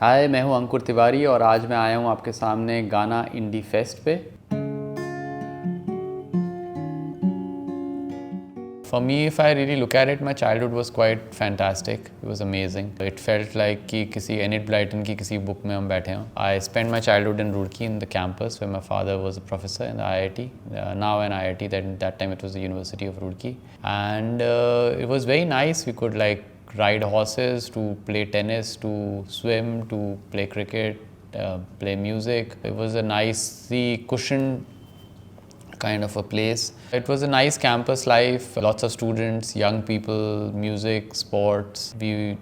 हाय, मैं हूं अंकुर तिवारी और आज मैं आया हूं आपके सामने गाना इंडी फेस्ट पे। For me, if I really look at it, my childhood was quite fantastic. It was amazing. It felt like कि किसी Enid Blyton की किसी book में हम बैठे हों. I spent my childhood in Roorkee in the campus where my father was a professor in the IIT. Now an IIT, that time it was the University of Roorkee. And it was very nice. We could like ride horses, to play tennis, to swim, to play cricket, play music. It was a nicely cushioned kind of a place. It was a nice campus life, lots of students, young people, music, sports. We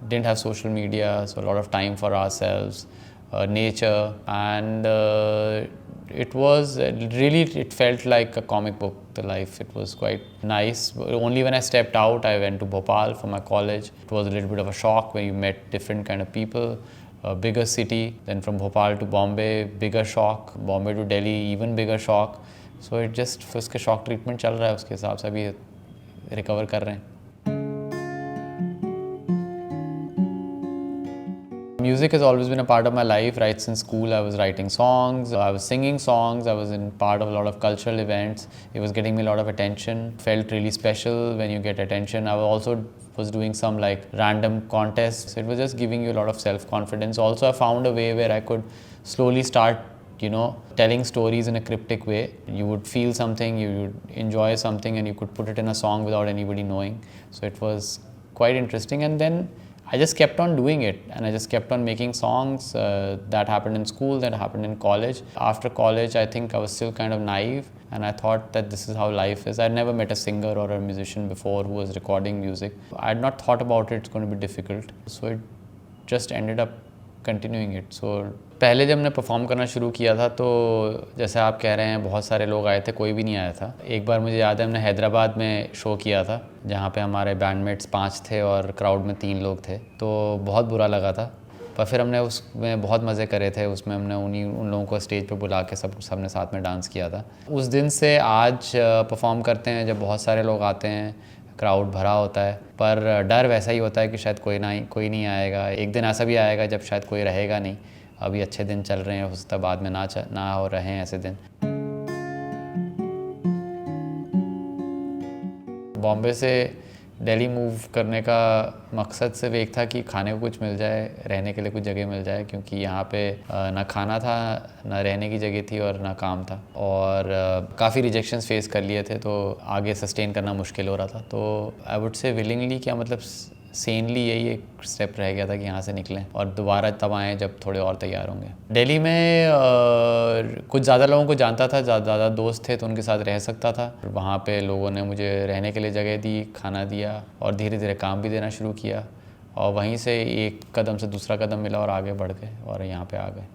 didn't have social media, so a lot of time for ourselves, nature, and it felt like a comic book, the life. It was quite nice. Only when I stepped out, I went to Bhopal for my college. It was a little bit of a shock when you met different kind of people. A bigger city, then from Bhopal to Bombay, bigger shock. Bombay to Delhi, even bigger shock. So it just उसके shock treatment चल रहा है, उसके हिसाब से अभी recover कर रहे हैं. Music has always been a part of my life. Right since school, I was writing songs, I was singing songs, I was in part of a lot of cultural events. It was getting me a lot of attention. Felt really special when you get attention. I also was doing some like random contests. It was just giving you a lot of self-confidence. Also, I found a way where I could slowly start telling stories in a cryptic way. You would feel something, you would enjoy something, and you could put it in a song without anybody knowing. So it was quite interesting. And then I just kept on doing it, and I just kept on making songs. That happened in school, that happened in college. After college, I think I was still kind of naive, and I thought that this is how life is. I'd never met a singer or a musician before who was recording music. I had not thought about it, it's going to be difficult. So it just ended up continuing it. So पहले जब मैंने perform करना शुरू किया था तो जैसे आप कह रहे हैं बहुत सारे लोग आए थे, कोई भी नहीं आया था. एक बार मुझे याद है हमने हैदराबाद में शो किया था जहाँ पे हमारे बैंडमेट्स 5 थे और क्राउड में 3 लोग थे. तो बहुत बुरा लगा था, पर फिर हमने उसमें बहुत मज़े करे थे. उसमें हमने उन लोगों को स्टेज पे बुला के सबने साथ में डांस किया था. उस दिन से आज परफॉर्म करते हैं जब बहुत सारे लोग आते हैं, क्राउड भरा होता है, पर डर वैसा ही होता है कि शायद कोई नहीं आएगा. एक दिन ऐसा भी आएगा जब शायद कोई रहेगा नहीं. अभी अच्छे दिन चल रहे हैं, हो सकता है बाद में ना हो रहे हैं ऐसे दिन. बॉम्बे से दिल्ली मूव करने का मकसद सिर्फ एक था कि खाने को कुछ मिल जाए, रहने के लिए कुछ जगह मिल जाए, क्योंकि यहाँ पे ना खाना था, ना रहने की जगह थी और ना काम था. और काफ़ी रिजेक्शंस फेस कर लिए थे, तो आगे सस्टेन करना मुश्किल हो रहा था. तो आई वुड से विलिंगली, क्या मतलब सेनली यही एक स्टेप रह गया था कि यहाँ से निकलें और दोबारा तब आएँ जब थोड़े और तैयार होंगे. दिल्ली में कुछ ज़्यादा लोगों को जानता था, ज़्यादा दोस्त थे, तो उनके साथ रह सकता था. वहाँ पे लोगों ने मुझे रहने के लिए जगह दी, खाना दिया और धीरे धीरे काम भी देना शुरू किया. और वहीं से एक कदम से दूसरा कदम मिला और आगे बढ़ गए और यहाँ पे आ गए.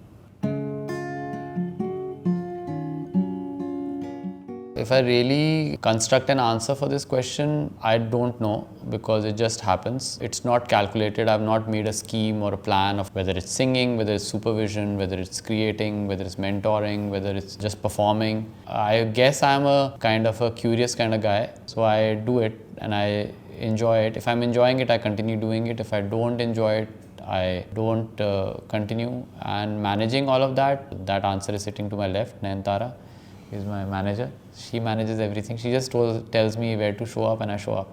If I really construct an answer for this question, I don't know, because it just happens. It's not calculated. I've not made a scheme or a plan of whether it's singing, whether it's supervision, whether it's creating, whether it's mentoring, whether it's just performing. I guess I'm a kind of a curious kind of guy, so I do it and I enjoy it. If I'm enjoying it, I continue doing it. If I don't enjoy it, I don't continue. And managing all of that answer is sitting to my left. Nayantara is my manager. She manages everything. She just tells me where to show up, and I show up.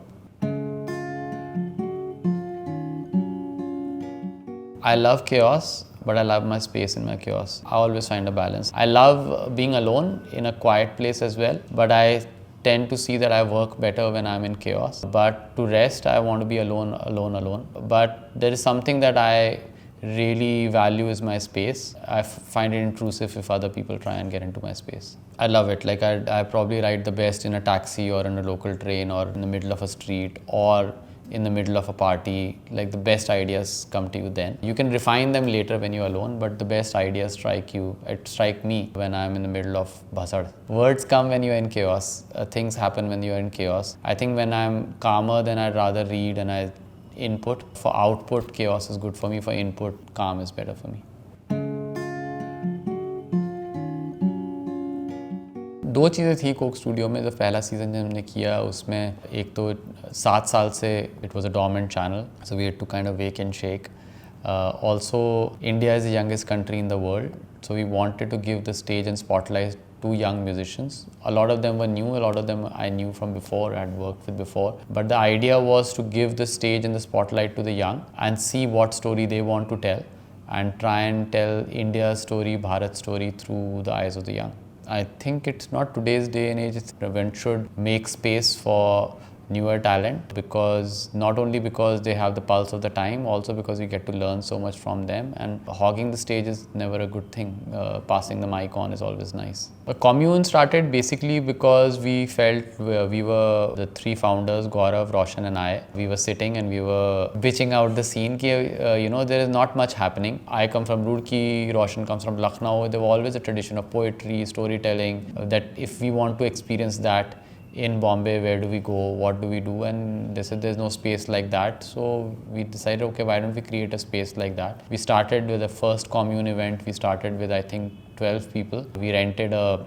I love chaos, but I love my space in my chaos. I always find a balance. I love being alone in a quiet place as well, but I tend to see that I work better when I'm in chaos. But to rest, I want to be alone. But there is something that I really value is my space. I find it intrusive if other people try and get into my space. I love it. Like I probably write the best in a taxi or in a local train or in the middle of a street or in the middle of a party. Like the best ideas come to you then. You can refine them later when you're alone, but the best ideas strike me when I'm in the middle of bhasad. Words come when you're in chaos. Things happen when you're in chaos. I think when I'm calmer, then I'd rather read and input. For output, chaos is good for me. For input, calm is better for me. दो चीज़ें थी Coke studio में. जब पहला season जब हमने किया, उसमें एक तो 7 साल से it was a dormant channel, so we had to kind of wake and shake. Also, India is the youngest country in the world, so we wanted to give the stage and spotlight to young musicians. A lot of them were new, a lot of them I knew from before, I had worked with before. But the idea was to give the stage and the spotlight to the young and see what story they want to tell and try and tell India's story, Bharat's story through the eyes of the young. I think it's not today's day and age, event should make space for newer talent, because not only because they have the pulse of the time, also because you get to learn so much from them, and hogging the stage is never a good thing. Passing the mic on is always nice. A commune started basically because we felt we were the three founders, Gaurav, Roshan and I. We were sitting and we were bitching out the scene ki, there is not much happening. I come from Roorkee, Roshan comes from Lucknow. There was always a tradition of poetry, storytelling, that if we want to experience that in Bombay, where do we go, what do we do? And they said there's no space like that. So we decided, okay, why don't we create a space like that? We started with the first commune event. We started with, I think, 12 people. We rented a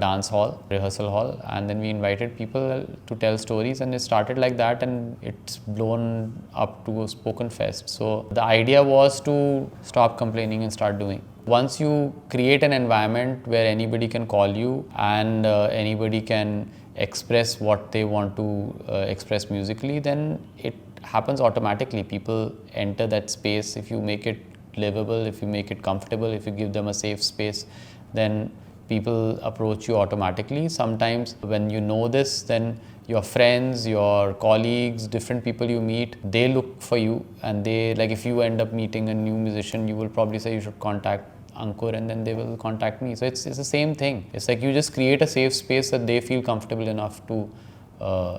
dance hall, rehearsal hall, and then we invited people to tell stories, and it started like that, and it's blown up to a spoken fest. So the idea was to stop complaining and start doing. Once you create an environment where anybody can call you and anybody can express what they want to express musically, then it happens automatically. People enter that space. If you make it livable, if you make it comfortable, if you give them a safe space, then people approach you automatically. Sometimes when you know this, then your friends, your colleagues, different people you meet, they look for you, and they, like, if you end up meeting a new musician, you will probably say you should contact Ankur, and then they will contact me. So it's the same thing. It's like you just create a safe space that they feel comfortable enough to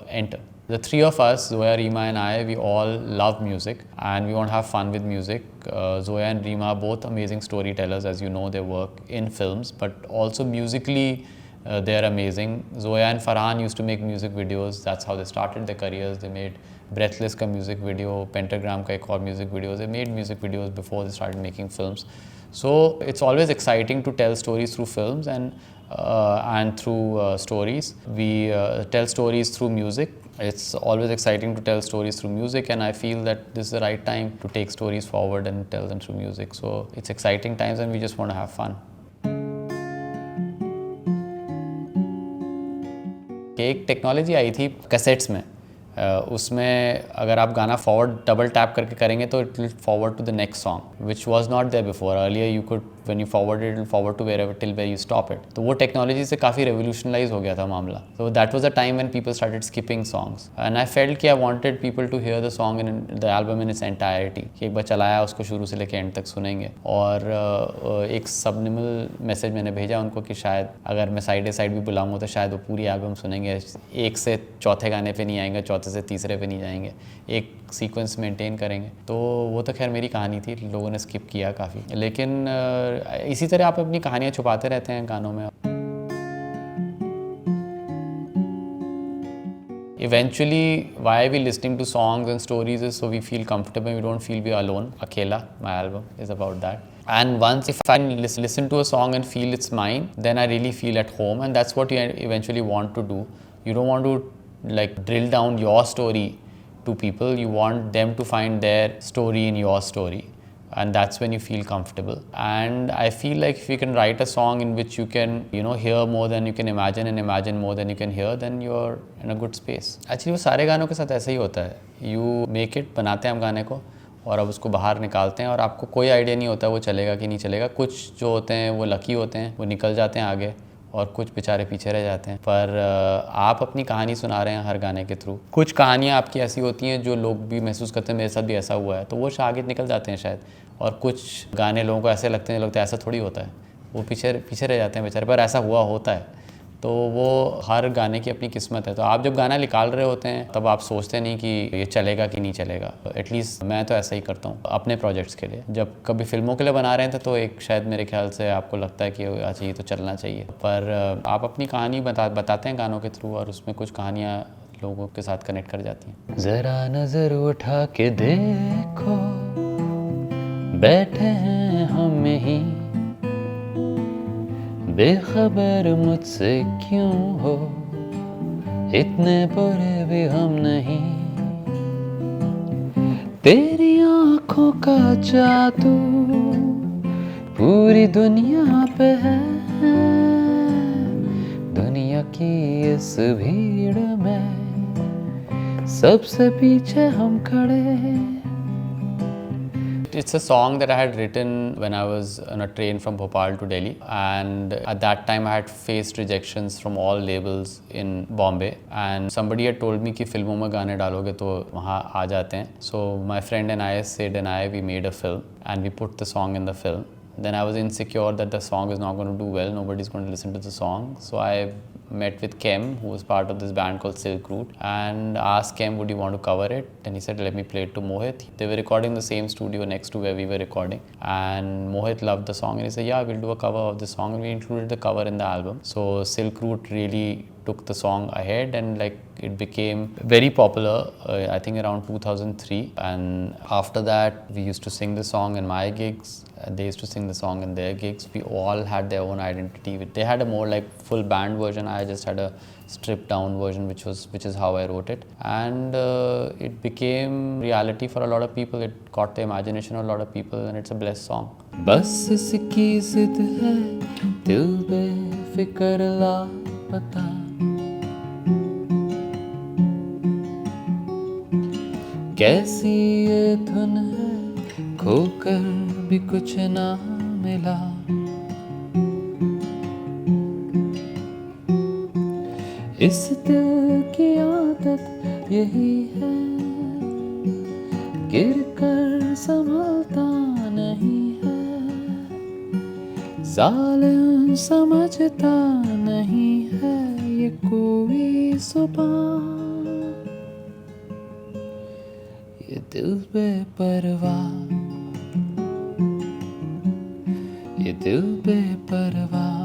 enter. The three of us, Zoya, Rima and I, we all love music and we want to have fun with music. Zoya and Rima are both amazing storytellers, as you know, they work in films, but also musically they're amazing. Zoya and Farhan used to make music videos. That's how they started their careers. They made Breathless ka music video, Pentagram ka ek aur music videos. They made music videos before they started making films. So it's always exciting to tell stories through films and through stories. We tell stories through music. It's always exciting to tell stories through music, and I feel that this is the right time to take stories forward and tell them through music. So it's exciting times and we just want to have fun. एक technology आई थी cassettes में, उसमें अगर आप गाना forward double tap करके करेंगे तो it will forward to the next song, which was not there before. Earlier you could, when you forward it will forward to wherever till where you stop it. तो वो technology से काफ़ी revolutionise हो गया था मामला. तो that was a time when people started skipping songs, and I felt कि I wanted people to hear the song in the album in its entirety, कि एक बार चलाया उसको शुरू से लेकर एंड तक सुनेंगे. और एक सबनिमल मैसेज मैंने भेजा उनको कि शायद अगर मैं साइड ए साइड भी बुलाऊंगा तो शायद वो पूरी एल्बम सुनेंगे, एक से चौथे गाने पे नहीं आएंगे, चौथे से तीसरे पे नहीं जाएंगे, एक सीक्वेंस मेंटेन करेंगे. तो वो तो खैर मेरी कहानी थी, लोगों ने स्किप किया काफ़ी. लेकिन इसी तरह आप अपनी कहानियाँ छुपाते रहते हैं गानों में. Eventually, why are we listening to songs and stories is so we feel comfortable, we don't feel we are alone. Akela, my album, is about that. And once if I listen to a song and feel it's mine, then I really feel at home, and that's what you eventually want to do. You don't want to like drill down your story to people. You want them to find their story in your story, and that's when you feel comfortable. And I feel like if you can write a song in which you can, hear more than you can imagine and imagine more than you can hear, then you're in a good space. Actually वो सारे गानों के साथ ऐसा ही होता है. You make it, बनाते हैं हम गाने को और अब उसको बाहर निकालते हैं और आपको कोई आइडिया नहीं होता वो चलेगा कि नहीं चलेगा. कुछ जो होते हैं वो लकी होते हैं, वो निकल जाते हैं आगे, और कुछ बेचारे पीछे रह जाते हैं. पर आप अपनी कहानी सुना रहे हैं हर गाने के थ्रू. कुछ कहानियाँ आपकी ऐसी होती हैं जो लोग भी महसूस करते हैं मेरे साथ भी ऐसा हुआ है, तो वो आगे निकल जाते हैं शायद. और कुछ गाने लोगों को ऐसे लगते हैं ऐसा थोड़ी होता है, वो पीछे रह जाते हैं बेचारे, पर ऐसा हुआ होता है. तो वो हर गाने की अपनी किस्मत है. तो आप जब गाना निकाल रहे होते हैं तब आप सोचते नहीं कि ये चलेगा कि नहीं चलेगा. एटलीस्ट मैं तो ऐसा ही करता हूँ अपने प्रोजेक्ट्स के लिए. जब कभी फिल्मों के लिए बना रहे थे तो एक शायद मेरे ख्याल से आपको लगता है कि अच्छा ये तो चलना चाहिए, पर आप अपनी कहानी बताते हैं गानों के थ्रू, और उसमें कुछ कहानियाँ लोगों के साथ कनेक्ट कर जाती हैं. ज़रा नज़र उठा के देखो, बैठे हैं हम ही, बेखबर मुझसे क्यों हो, इतने बुरे भी हम नहीं. तेरी आँखों आँखों का जादू पूरी दुनिया पे है, दुनिया की इस भीड़ में सबसे पीछे हम खड़े. It's a song that I had written when I was on a train from Bhopal to Delhi, and at that time I had faced rejections from all labels in Bombay, and somebody had told me कि फिल्मों में गाने डालोगे तो वहाँ आ जाते हैं. So my friend and I, Sid and I, we made a film and we put the song in the film. Then I was insecure that the song is not going to do well, nobody's going to listen to the song. So I met with Kem, who was part of this band called Silk Route, and asked Kem, would you want to cover it? And he said, let me play it to Mohit. They were recording the same studio next to where we were recording, and Mohit loved the song and he said, yeah, we'll do a cover of the song, and we included the cover in the album. So Silk Route really took the song ahead, and like it became very popular, I think around 2003. And after that, we used to sing the song in my gigs. They used to sing the song in their gigs. We all had their own identity. They had a more like full band version. I just had a stripped down version, which is how I wrote it. And it became reality for a lot of people. It caught the imagination of a lot of people, and it's a blessed song. बस इसकी जिद है दिल बेफिक्र लापता, कैसी ये धुन है खोकर भी कुछ ना मिला. इस दिल की आदत यही है, गिर कर संभलता नहीं है, जालिम समझता नहीं है ये कोई सुबह. ये दिल बेपरवाह, ये दिल बेपरवाह.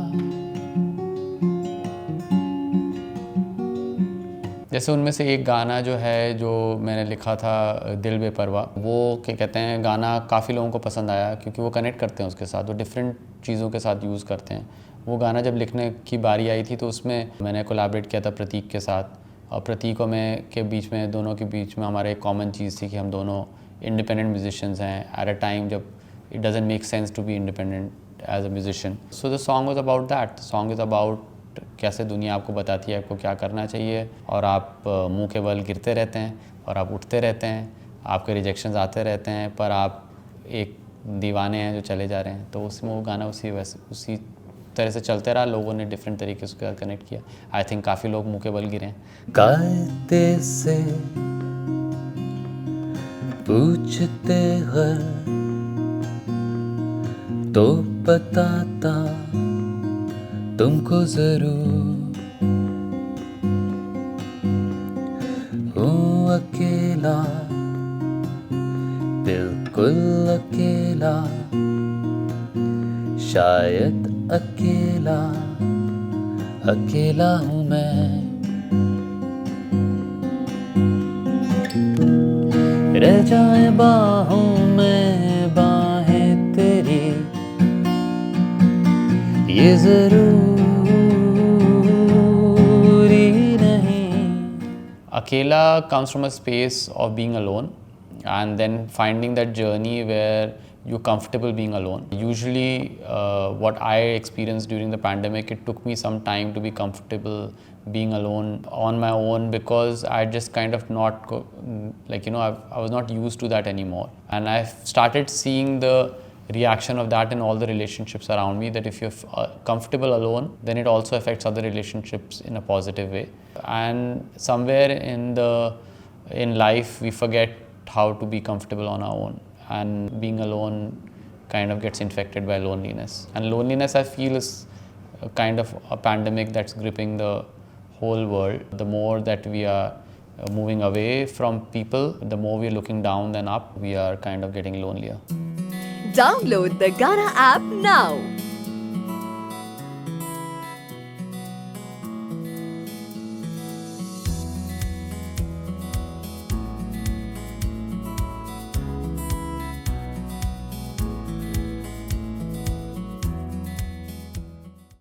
जैसे उनमें से एक गाना जो है जो मैंने लिखा था, दिल बेपरवाह, वो क्या कहते हैं, गाना काफ़ी लोगों को पसंद आया क्योंकि वो कनेक्ट करते हैं उसके साथ, वो डिफरेंट चीज़ों के साथ यूज़ करते हैं. वो गाना जब लिखने की बारी आई थी तो उसमें मैंने कोलैबोरेट किया था प्रतीक के साथ, और प्रतीक और मैं के बीच में, दोनों के बीच में हमारे एक कॉमन चीज़ थी कि हम दोनों इंडिपेंडेंट म्यूजिशियंस हैं एट अ टाइम जब it doesn't make sense to be independent as a musician. So the song was about that. Song is about कैसे दुनिया आपको बताती है आपको क्या करना चाहिए, और आप मुंह के बल गिरते रहते हैं और आप उठते रहते हैं, आपके रिजेक्शंस आते रहते हैं, पर आप एक दीवाने हैं जो चले जा रहे हैं. तो उसमें वो गाना उसी तरह से चलते रहा. लोगों ने डिफरेंट तरीके से कनेक्ट किया. आई थिंक काफ़ी लोग मुँह के बल गिरे हैं. कायदे से पूछते हैं तो बताता तुमको जरूर, हूँ अकेला, बिल्कुल अकेला, शायद अकेला, अकेला हूँ मैं. रह जाए बाहों में बाहें तेरी, ये जरूरी नहीं. Akela comes from a space of being alone and then finding that journey where you're comfortable being alone. Usually what I experienced during the pandemic, it took me some time to be comfortable being alone on my own because I just kind of not, I was not used to that anymore. And I started seeing the reaction of that in all the relationships around me, that if you're comfortable alone, then it also affects other relationships in a positive way. And somewhere in life, we forget how to be comfortable on our own. And being alone kind of gets infected by loneliness. And loneliness, I feel, is a kind of a pandemic that's gripping the whole world. The more that we are moving away from people, the more we are looking down than up, we are kind of getting lonelier. Download the Gaana app now.